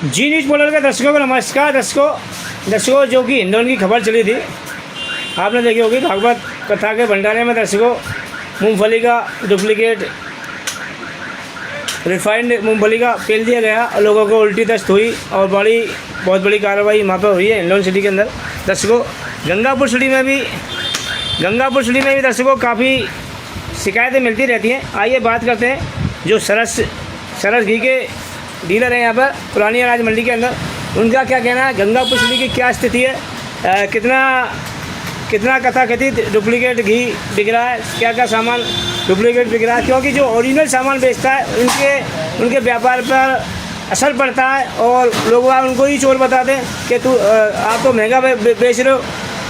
जी news portal के दर्शकों को नमस्कार। दर्शकों जो कि हिंडौन की खबर चली थी, आपने देखी होगी। भागवत कथा के भंडारे में दर्शकों मूंगफली का डुप्लीकेट रिफाइंड मूंगफली का पेल दिया गया और लोगों को उल्टी दस्त हुई और बहुत बड़ी कार्रवाई वहाँ पर हुई है हिंडौन सिटी के अंदर। दर्शकों गंगापुर सिटी में भी दर्शकों काफ़ी शिकायतें मिलती रहती हैं। आइए बात करते हैं जो सरस घी के डीलर हैं यहाँ पर पुरानी अनाज मंडी के अंदर, उनका क्या कहना है, गंगापुर सिटी की क्या स्थिति है, कितना कथाकथित डुप्लीकेट घी बिक रहा है, क्या सामान डुप्लीकेट बिक रहा है, क्योंकि जो ओरिजिनल सामान बेचता है उनके व्यापार पर असर पड़ता है और लोग उनको ही चोर बताते हैं कि आप तो महंगा बेच रहे हो,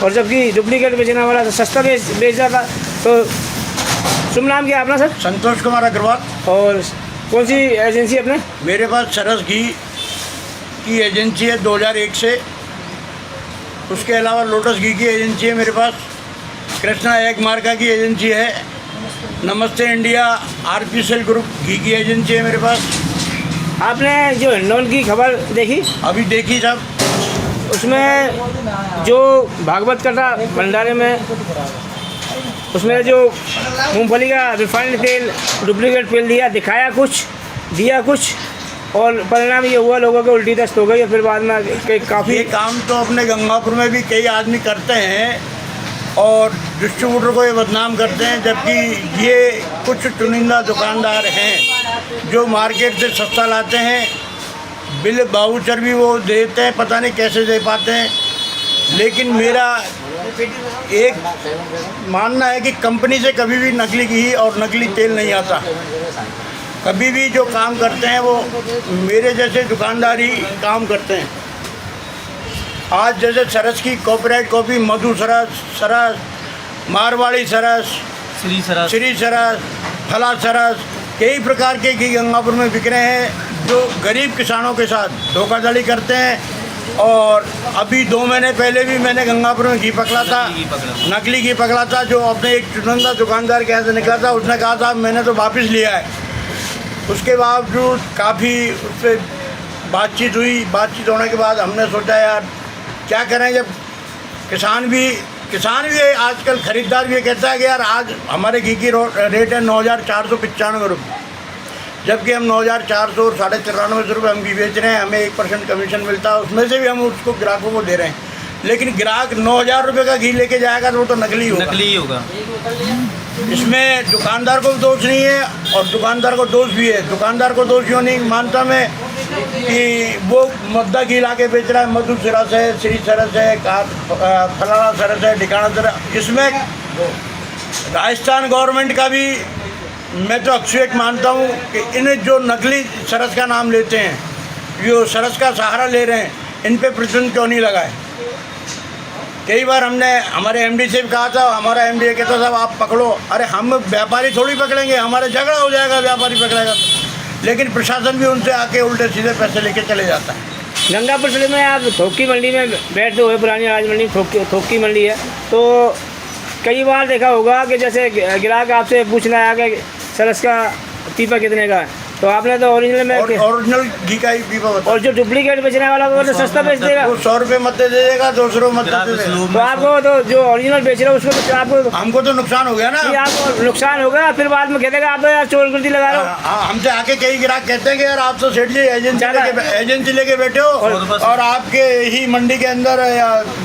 और जबकि डुप्लीकेट बेचने वाला तो सस्ता बेच रहा था। तो शुभ नाम क्या है अपना सर? संतोष कुमार अग्रवाल। और कौन सी एजेंसी अपने? मेरे पास सरस घी की एजेंसी है 2001 से। उसके अलावा लोटस घी की एजेंसी है मेरे पास। कृष्णा एग मार्का की एजेंसी है। नमस्ते इंडिया आरपीएल ग्रुप घी की एजेंसी है मेरे पास। आपने जो हिंडौन की खबर देखी? अभी देखी साहब। उसमें जो भागवत कथा भंडारे में उसमें जो मूंगफली का रिफाइंड तेल डुप्लीकेट तेल दिया कुछ और परिणाम ये हुआ, लोगों को उल्टी दस्त हो गई और फिर बाद में काफ़ी। ये काम तो अपने गंगापुर में भी कई आदमी करते हैं और डिस्ट्रीब्यूटर को ये बदनाम करते हैं, जबकि ये कुछ चुनिंदा दुकानदार हैं जो मार्केट से सस्ता लाते हैं। बिल बाउचर भी वो देते हैं, पता नहीं कैसे दे पाते हैं। लेकिन मेरा एक मानना है कि कंपनी से कभी भी नकली घी और नकली तेल नहीं आता। कभी भी जो काम करते हैं वो मेरे जैसे दुकानदार ही काम करते हैं। आज जैसे सरस की कॉपीराइट कॉपी, मधु सरस, मारवाड़ी सरस, श्री सरस, फला सरस, कई प्रकार के घी गंगापुर में बिक रहे हैं जो गरीब किसानों के साथ धोखाधड़ी करते हैं। और अभी 2 महीने पहले भी मैंने गंगापुर में घी पकड़ा था, नकली घी पकड़ा था, जो अपने एक चुनिंदा दुकानदार के यहाँ से निकला था। उसने कहा था मैंने तो वापस लिया है। उसके बावजूद काफ़ी उससे बातचीत हुई। बातचीत होने के बाद हमने सोचा यार क्या करें, जब किसान भी आजकल खरीदार भी कहता है कि यार आज हमारे घी की रेट है 9,495 रुपये, जबकि हम 9,400 और 93.94 रुपये हम घी बेच रहे हैं। हमें 1% कमीशन मिलता है, उसमें से भी हम उसको ग्राहकों को दे रहे हैं। लेकिन ग्राहक 9,000 रुपये का घी लेके जाएगा तो वो तो नकली ही होगा। इसमें दुकानदार को भी दोष नहीं है और दुकानदार को दोष भी है। दुकानदार को दोष क्यों नहीं मानता मैं कि वो मद्दा घी ला के बेच रहा है। मधु सरस है, श्री सरस है, फलाना सरस है, ठिकाना सरस। इसमें राजस्थान गवर्नमेंट का भी मैं तो अक्सुएट मानता हूँ कि इन जो नकली सरस का नाम लेते हैं, जो सरस का सहारा ले रहे हैं, इन पे प्रतिबंध क्यों नहीं लगाए। कई बार हमने हमारे एमडी से भी कहा था, हमारा एमडी ये कहता साहब आप पकड़ो। अरे हम व्यापारी थोड़ी पकड़ेंगे, हमारे झगड़ा हो जाएगा व्यापारी पकड़ेगा तो। लेकिन प्रशासन भी उनसे आके उल्टे सीधे पैसे लेके चले जाता है। गंगापुर जिले में आप थोक की मंडी में बैठते हुए, पुरानी अनाज मंडी थोक की मंडी है, तो कई बार देखा होगा कि जैसे ग्राहक आपसे पूछना है कि सरस का पीपा कितने का है, तो आपने तो ओरिजिनल में ओरिजिनल घी का ही पीपा बता। और जो डुप्लीकेट बेचने वाला वो तो सस्ता बेच देगा, वो 100 रुपये मत दे देगा, 200 रुपये मत दे देगा। तो आपको तो जो ओरिजिनल बेच रहे हो उसको तो आपको हमको तो नुकसान हो गया ना। आपको नुकसान होगा, फिर बाद में कहते आप तो यार चोर गिरती लगा रहे हो। हमसे आके कई ग्राहक कहते हैं कि यार आप तो सेठ जी एजेंसी लेके बैठे हो और आपके ही मंडी के अंदर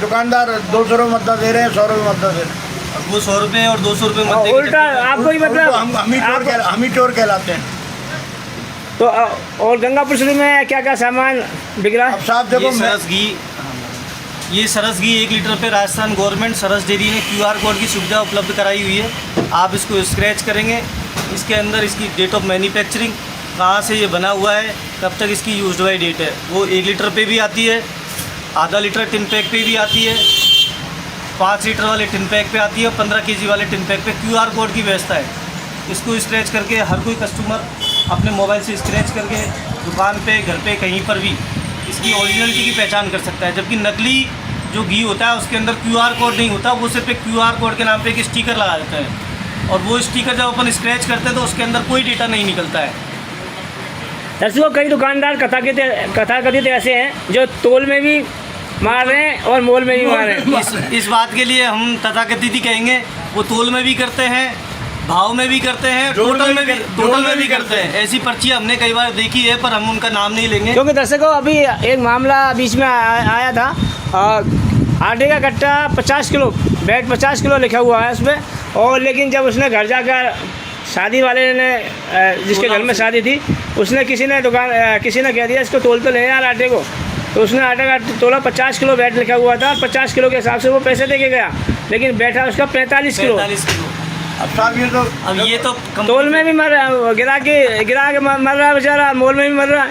दुकानदार 200 रुपये मत दे रहे हैं, 100 रुपये मत दे रहे हैं। वो 100 रुपये और 200 रुपये उल्टा आपको ही मतलब हम ही चोर कहलाते हैं। तो और गंगापुर सिटी में क्या सामान बिक रहा है? साहब देखो, ये सरस घी 1 लीटर पे राजस्थान गवर्नमेंट सरस डेयरी ने QR कोड की सुविधा उपलब्ध कराई हुई है। आप इसको स्क्रैच करेंगे, इसके अंदर इसकी डेट ऑफ मैन्युफैक्चरिंग, कहाँ से ये बना हुआ है, कब तक इसकी यूज्ड बाई डेट है, वो 1 लीटर पे भी आती है, आधा लीटर टिन पैक पे भी आती है, 5 लीटर वाले टिन पैक पे आती है और 15 kg वाले टिन पैक पे QR कोड की व्यवस्था है। इसको स्क्रैच करके हर कोई कस्टमर अपने मोबाइल से स्क्रैच करके दुकान पे, घर पे, कहीं पर भी इसकी ओरिजिनलिटी की पहचान कर सकता है। जबकि नकली जो घी होता है उसके अंदर QR कोड नहीं होता, वो सिर्फ एक QR कोड के नाम पे एक स्टिकर लगा देता है और वो स्टिकर जब अपन स्क्रैच करते हैं तो उसके अंदर कोई डेटा नहीं निकलता है। दर्शकों, कई दुकानदार कथाकथित ऐसे हैं जो तोल में भी मार रहे हैं और मोल में भी मार रहे हैं। इस बात के लिए हम तथाकथित ही कहेंगे, वो तोल में भी करते हैं, भाव में भी करते हैं, टोटल में भी करते हैं। ऐसी पर्ची हमने कई बार देखी है, पर हम उनका नाम नहीं लेंगे। क्योंकि दर्शकों, अभी एक मामला बीच में आया था, आटे का कट्टा 50 किलो, बैट 50 किलो लिखा हुआ है उसमें, और लेकिन जब उसने घर जाकर शादी वाले ने, जिसके घर में शादी थी, उसने किसी ने कह दिया इसको तोल तो ले यार आटे को, तो उसने आटे का तोला 50 किलो बैट लिखा हुआ था, 50 किलो के हिसाब से वो पैसे दे के गया, लेकिन बैठा उसका 45 किलो। अब साहब ये तो तोल में भी मर रहा है, गिरा के मर रहा है बेचारा, मोल में भी मर रहा है।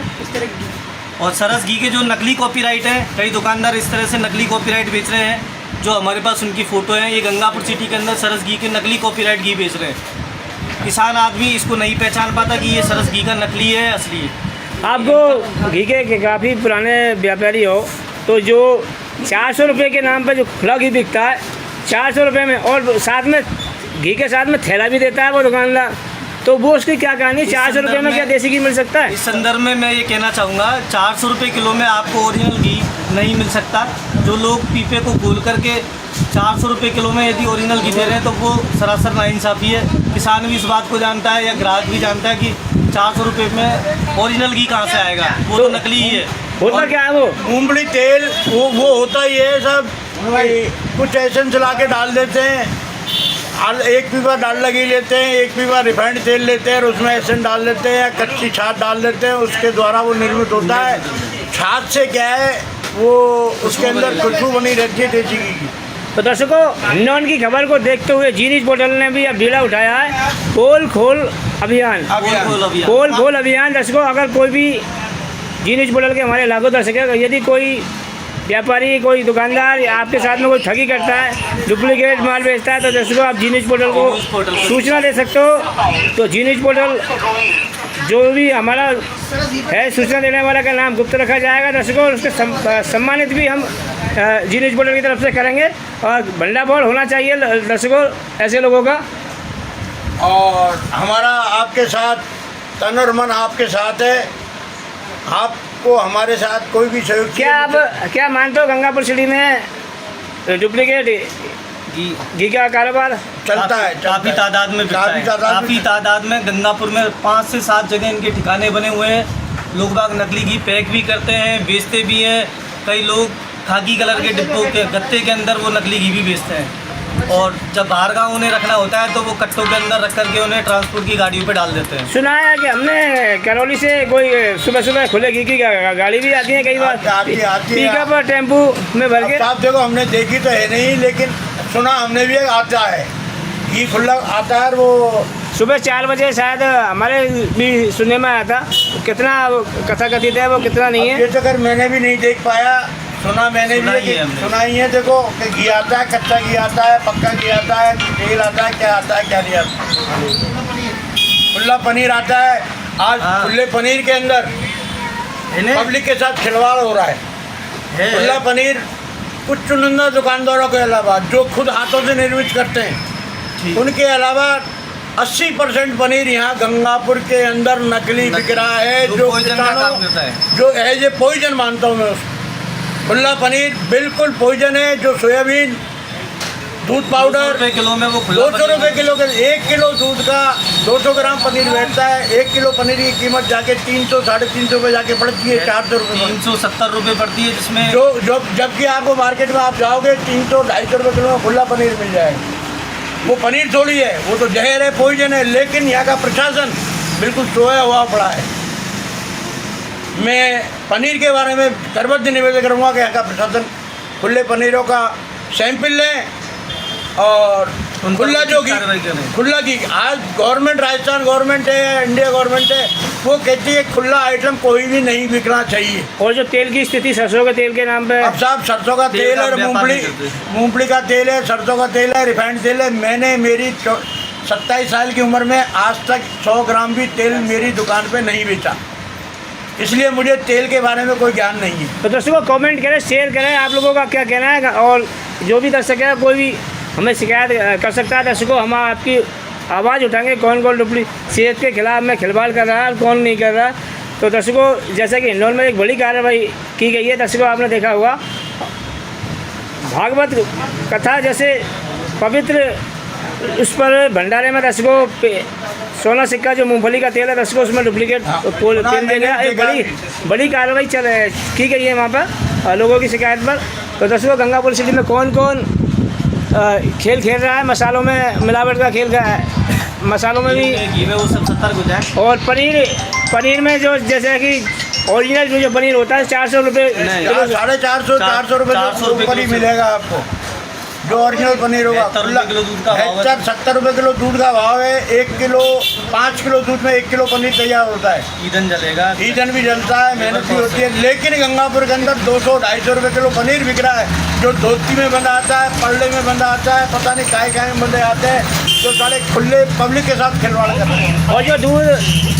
और सरस घी के जो नकली कॉपीराइट हैं, कई दुकानदार इस तरह से नकली कॉपीराइट बेच रहे हैं, जो हमारे पास उनकी फ़ोटो है। ये गंगापुर सिटी के अंदर सरस घी के नकली कॉपीराइट घी बेच रहे हैं। किसान आदमी इसको नहीं पहचान पाता कि ये सरस घी का नकली है, असली है। आपको घी के काफ़ी पुराने व्यापारी हो, तो जो 400 रुपये के नाम पर जो खुला घी बिकता है 400 रुपये में, और साथ में घी के साथ में थैला भी देता है वो दुकानदार, तो वो उसकी क्या कहानी? 400 रुपये में क्या देसी घी मिल सकता है? इस संदर्भ में मैं ये कहना चाहूँगा, 400 रुपये किलो में आपको ओरिजिनल घी नहीं मिल सकता। जो लोग पीपे को खोल करके 400 रुपये किलो में यदि ओरिजिनल घी दे रहे हैं, तो वो सरासर नाइंसाफ़ी है। किसान भी इस बात को जानता है, या ग्राहक भी जानता है कि 400 रुपये में ओरिजिनल घी कहाँ से आएगा, वो तो नकली ही है। होता क्या है वो? मूंगफली तेल वो होता ही है सब, कुछ एसेंस ला के डाल देते हैं, एक पीपा डाल लगी लेते हैं, एक पीपा रिफाइंड तेल लेते हैं और उसमें एसेंस डाल देते हैं या कच्ची छाछ डाल देते हैं, उसके द्वारा वो निर्मित होता है। छाछ से क्या है, वो उसके अंदर खुशबू बनी रहती है देसी घी की। तो दर्शकों, हिंडौन की खबर को देखते हुए जी न्यूज़ पोर्टल ने भी अब बीड़ा उठाया है, पोल खोल अभियान। पोल खोल अभियान। दर्शकों, अगर कोई भी जी न्यूज़ पोर्टल के हमारे लागू दर्शक है, यदि कोई व्यापारी, कोई दुकानदार आपके साथ में कोई ठगी करता है, डुप्लीकेट माल बेचता है, तो दर्शकों आप जी न्यूज़ पोर्टल को सूचना दे सकते हो। तो जी न्यूज़ पोर्टल जो भी हमारा है, सूचना देने वाला का नाम गुप्त रखा जाएगा दर्शकों, और उसके सम्मानित भी हम जी न्यूज़ पोर्टल की तरफ से करेंगे, और भंडाफोड़ होना चाहिए दर्शकों ऐसे लोगों का। और हमारा आपके साथ तन और मन आपके साथ है, आपको हमारे साथ कोई भी सहयोग। क्या आप क्या मानते हो गंगापुर सिटी में डुप्लीकेट घी का कारोबार चलता है? काफ़ी तादाद में बिकता है, काफ़ी तादाद में। गंगापुर में 5 से 7 जगह इनके ठिकाने बने हुए हैं। लोग बाग नकली घी पैक भी करते हैं, बेचते भी हैं। कई लोग खाकी कलर के डिब्बों के गत्ते के अंदर वो नकली घी भी बेचते हैं, और जब बाहर गाँव उन्हें रखना होता है तो वो कट्टों के अंदर रख करके उन्हें ट्रांसपोर्ट की गाड़ियों पे डाल देते हैं। सुना है कि हमने करौली से कोई सुबह सुबह खुले घी की गाड़ी भी आती है कई बार, पिकअप और टेम्पू में भर के। आप देखो, हमने देखी तो है नहीं, लेकिन सुना हमने भी आता है, घी खुला आता है। वो सुबह 4 बजे शायद हमारे भी सुनने में आया था। कितना कथा कथित है वो, कितना नहीं है ये तो कर मैंने भी नहीं देख पाया, सुना मैंने भी सुना ही है। देखो कि घी आता है, कच्चा घी आता है, पक्का घी आता है, तेल आता है, क्या नहीं आता। खुला पनीर आता है। आज खुले पनीर के अंदर पब्लिक के साथ खिलवाड़ हो रहा है। खुला पनीर कुछ चुनिंदा दुकानदारों के अलावा जो खुद हाथों से निर्मित करते हैं, उनके अलावा 80% पनीर यहाँ गंगापुर के अंदर नकली बिक रहा है, जो एज ए पॉइजन मानता हूँ मैं उसको। खुला पनीर बिल्कुल पॉइजन है। जो सोयाबीन दूध पाउडर किलो में वो 200 रुपये किलो के, 1 किलो दूध का 200 ग्राम पनीर बैठता है। 1 किलो पनीर की कीमत जाके 300 साढ़े 300 रुपये जाके पड़ती है, 400 रुपये 370 रुपये पड़ती है, जिसमें जबकि आपको मार्केट में आप जाओगे 300-250 रुपये किलो में खुला पनीर मिल जाएगा। वो पनीर थोड़ी है, वो तो जहर है, पॉइजन है। लेकिन यहाँ का प्रशासन बिल्कुल सोया हुआ पड़ा है। मैं पनीर के बारे में सर्वोच्च निवेदन करूँगा कि यहाँ का प्रशासन खुले पनीरों का सैंपल लें, और खुला जो घी, खुला घी आज गवर्नमेंट, राजस्थान गवर्नमेंट है, इंडिया गवर्नमेंट है, वो कहती है खुला आइटम कोई भी नहीं बिकना चाहिए। और जो तेल की स्थिति, सरसों के तेल के नाम पे, अब साहब सरसों का तेल और मूंगफली का तेल है, सरसों का तेल है, रिफाइंड तेल है। मैंने मेरी 27 साल की उम्र में आज तक 100 ग्राम भी तेल मेरी दुकान पे नहीं बेचा, इसलिए मुझे तेल के बारे में कोई ज्ञान नहीं है। तो दर्शकों कमेंट करें, शेयर करें, आप लोगों का क्या कहना है, और जो भी दर्शक है कोई भी हमें शिकायत कर सकता है। दर्शकों, हम आपकी आवाज़ उठाएंगे, कौन कौन सेहत के खिलाफ में खिलवाड़ कर रहा है और कौन नहीं कर रहा है। तो दर्शकों, जैसा कि हिंडौन में एक बड़ी कार्रवाई की गई है, दर्शकों आपने देखा होगा, भागवत कथा जैसे पवित्र उस पर भंडारे में दर्शकों सोना सिक्का जो मूंगफली का तेल है दर्शकों उसमें डुप्लीकेट तेल दे गया। एक बड़ी कार्रवाई की गई है वहाँ पर लोगों की शिकायत पर। तो दर्शकों, गंगापुर सिटी में कौन कौन खेल खेल रहा है, मसालों में मिलावट का खेल है, मसालों में भी घी में वो सब 70 कुछ है। और पनीर में जो जैसे कि ओरिजिनल जो पनीर होता है 400 रुपये किलो, 450 रुपये पनीर मिलेगा आपको। जो ओरिजिनल पनीर होगा 70 किलो दूध का भाव है। 70 रुपये किलो दूध का भाव है। 5 किलो दूध में 1 किलो पनीर तैयार होता है। ईंधन जलेगा, ईंधन भी जलता है, मेहनत भी होती है। लेकिन गंगापुर के अंदर 200-250 रुपये किलो पनीर बिक रहा है, जो धोती में बंधा आता है, पल्ले में बंधा आता है, पता नहीं काय में बंधे आते हैं, जो सारे खुले पब्लिक के साथ खिलवाड़ कर रहे हैं। और जो दूध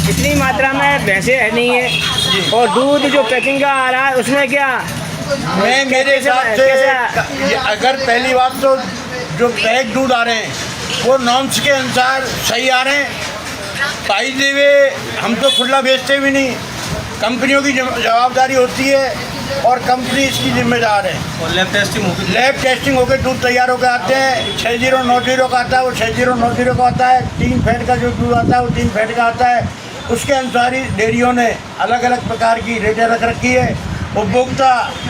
इतनी मात्रा में भैंसे है नहीं है, और दूध जो पैकिंग का आ रहा है उसमें क्या मेरे हिसाब से अगर पहली बात तो जो पैक दूध आ रहे हैं वो नॉर्म्स के अनुसार सही आ रहे हैं। भाई देवे हम तो खुला बेचते भी नहीं, कंपनियों की जवाबदारी होती है और कंपनी इसकी जिम्मेदार है। और लैब टेस्टिंग होकर दूध तैयार होकर आते हैं। 6090 का आता है, वो 6090 का आता है। 3 फैट का जो दूध आता है वो 3 फैट का आता है। उसके अनुसार ही डेयरियों ने अलग अलग प्रकार की रेटें रख रखी है। उपभोक्ता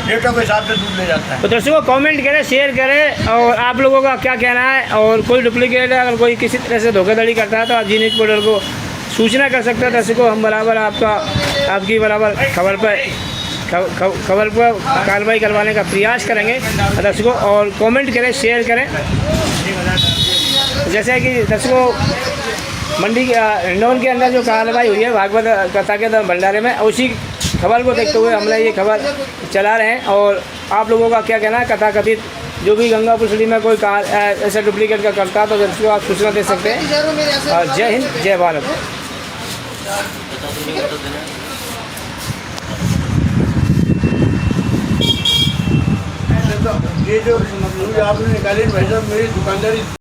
रेटों के हिसाब से दूध ले जाता है। तो दर्शकों, कमेंट करें, शेयर करें, और आप लोगों का क्या कहना है। और कोई डुप्लीकेट है, अगर कोई किसी तरह से धोखाधड़ी करता है तो आप जी न्यूज़ पोर्टल को सूचना कर सकते हैं। दर्शकों, हम बराबर आपकी बराबर खबर पर कार्रवाई करवाने का प्रयास करेंगे दर्शकों। और कमेंट करें, शेयर करें। जैसे कि दर्शकों, मंडी हिंडौन के अंदर जो कार्रवाई हुई है भागवत कथा के भंडारे में, उसी खबर को देखते हुए हमने ये खबर चला रहे हैं। और आप लोगों का क्या कहना है, कथाकथित जो भी गंगापुर सिटी में कोई ऐसा डुप्लीकेट का करता है तो दर्शकों आप सूचना दे सकते हैं। और जय हिंद, जय भारत। ये जो आपने निकाली भाई साहब, मेरी दुकानदारी